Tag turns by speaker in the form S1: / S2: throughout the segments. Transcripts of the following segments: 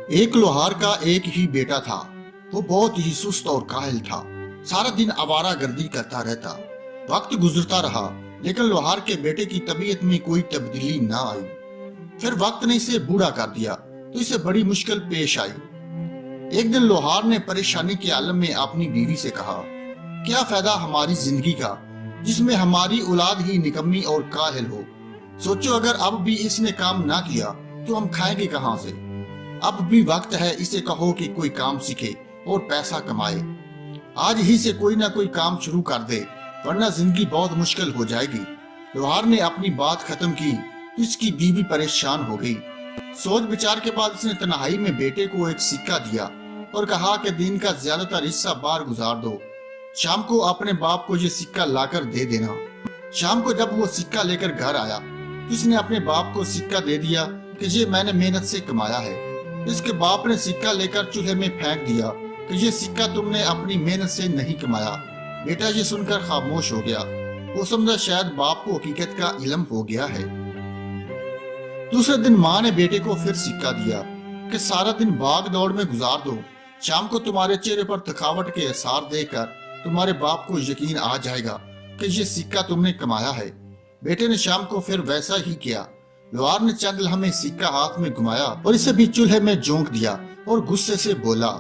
S1: एक लोहार का एक ही बेटा था। वो बहुत ही सुस्त और काहिल था। सारा दिन आवारागर्दी करता रहता। वक्त गुजरता रहा, लेकिन लोहार के बेटे की तबीयत में कोई तब्दीली ना आई। फिर वक्त ने इसे बूढ़ा कर दिया तो इसे बड़ी मुश्किल पेश आई। एक दिन लोहार ने परेशानी के आलम में अपनी बीवी से कहा, क्या फायदा हमारी जिंदगी का जिसमें हमारी औलाद ही निकम्मी और काहिल हो। सोचो, अगर अब भी इसने काम ना किया तो हम खाएंगे कहां से। अब भी वक्त है, इसे कहो कि कोई काम सीखे और पैसा कमाए। आज ही से कोई ना कोई काम शुरू कर दे, वरना जिंदगी बहुत मुश्किल हो जाएगी। लोहार ने अपनी बात खत्म की तो इसकी बीवी परेशान हो गई। सोच विचार के बाद उसने तन्हाई में बेटे को एक सिक्का दिया और कहा कि दिन का ज्यादातर हिस्सा बाहर गुजार दो। शाम को अपने बाप को ये सिक्का लाकर दे देना। शाम को जब वो सिक्का लेकर घर आया तो उसने अपने बाप को सिक्का दे दिया कि ये मैंने मेहनत से कमाया है। इसके बाप ने सिक्का लेकर चूल्हे में फेंक दिया कि ये सिक्का तुमने अपनी मेहनत से नहीं कमाया। बेटा ये सुनकर खामोश हो गया। वो समझा शायद बाप को हकीकत का इल्म हो गया है। दूसरे दिन माँ ने बेटे को फिर सिक्का दिया कि सारा दिन भाग दौड़ में गुजार दो। शाम को तुम्हारे चेहरे पर थकावट के आसार देखकर तुम्हारे बाप को यकीन आ जाएगा कि ये सिक्का तुमने कमाया है। बेटे ने शाम को फिर वैसा ही किया। लोहार ने चंद लम्हे सिक्का हाथ में घुमाया और इसे भी चूल्हे में झोंक दिया और गुस्से से बोला,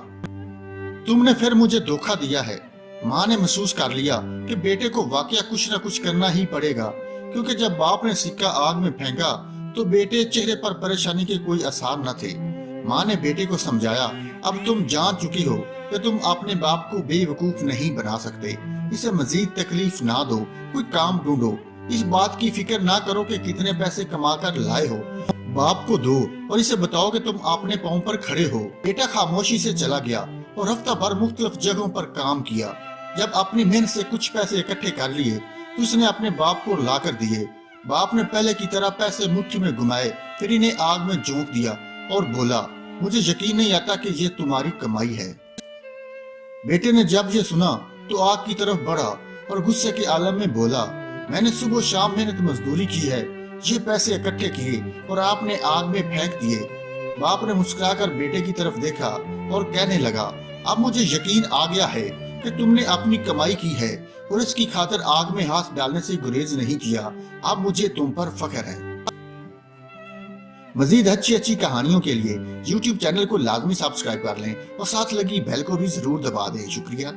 S1: तुमने फिर मुझे धोखा दिया है। माँ ने महसूस कर लिया कि बेटे को वाकया कुछ न कुछ करना ही पड़ेगा, क्योंकि जब बाप ने सिक्का आग में फेंका तो बेटे चेहरे पर परेशानी के कोई आसार न थे। माँ ने बेटे को समझाया, अब तुम जान चुकी हो कि तुम अपने बाप को बेवकूफ नहीं बना सकते। इसे मजीद तकलीफ ना दो, कोई काम ढूंढो। इस बात की फिक्र ना करो कि कितने पैसे कमा कर लाए हो। बाप को दो और इसे बताओ कि तुम अपने पांव पर खड़े हो। बेटा खामोशी से चला गया और हफ्ता भर मुख्तलिफ जगहों पर काम किया। जब अपनी मेहनत से कुछ पैसे इकट्ठे कर लिए तो उसने अपने बाप को ला कर दिए। बाप ने पहले की तरह पैसे मुट्ठी में घुमाए, फिर इन्हें आग में झोंक दिया और बोला, मुझे यकीन नहीं आता कि ये तुम्हारी कमाई है। बेटे ने जब ये सुना तो आग की तरफ बढ़ा और गुस्से के आलम में बोला, मैंने सुबह शाम मेहनत मजदूरी की है, ये पैसे इकट्ठे किए और आपने आग में फेंक दिए। बाप ने मुस्कुराकर बेटे की तरफ देखा और कहने लगा, अब मुझे यकीन आ गया है कि तुमने अपनी कमाई की है और इसकी खातिर आग में हाथ डालने से गुरेज नहीं किया। अब मुझे तुम पर फख्र है। मजीद अच्छी कहानियों के लिए YouTube चैनल को लाजमी सब्सक्राइब कर लें और साथ लगी बेल को भी जरूर दबा दें। शुक्रिया।